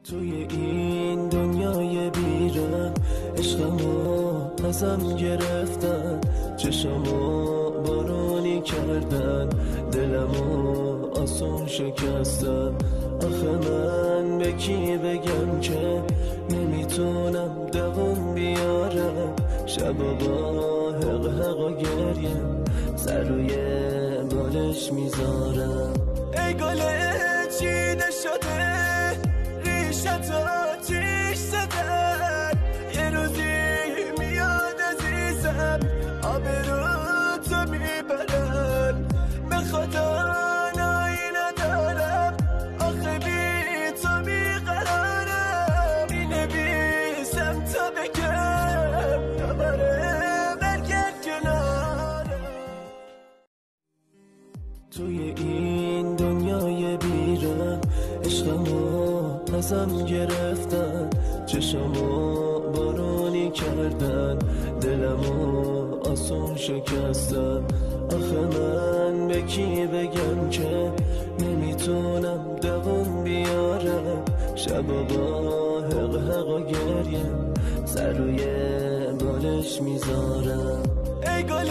توی این دنیای بیرم عشقمو ازم گرفتن، چشمو بارونی کردن، دلمو آسون شکستن. آخه من به کی بگم که نمیتونم دوام بیارم، شبا با حق و گریه سر روی بالش میذارم. ای گل چیده شده ریشت آتیش زدن، یه روزی میاد عزیزم آبرو تو میبرن. به خدا نایی ندارم آخه بی تو بیقرارم، مینویسم تا بگم دوباره برگرد کنارم. توی این دنیای بیرم عشقمو ازم گرفتن، چشمو بارونی کردن، دلمو آسون شکستن. آخه من به کی بگم که نمیتونم دوام بیارم، شبا با حق و گریه سر روی بالش میذارم. ای گل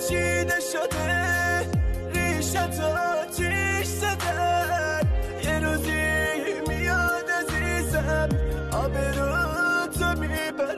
چیده شده ریشت آتیش زدن، یه روزی میاد عزیزم آبرو تو میبرن.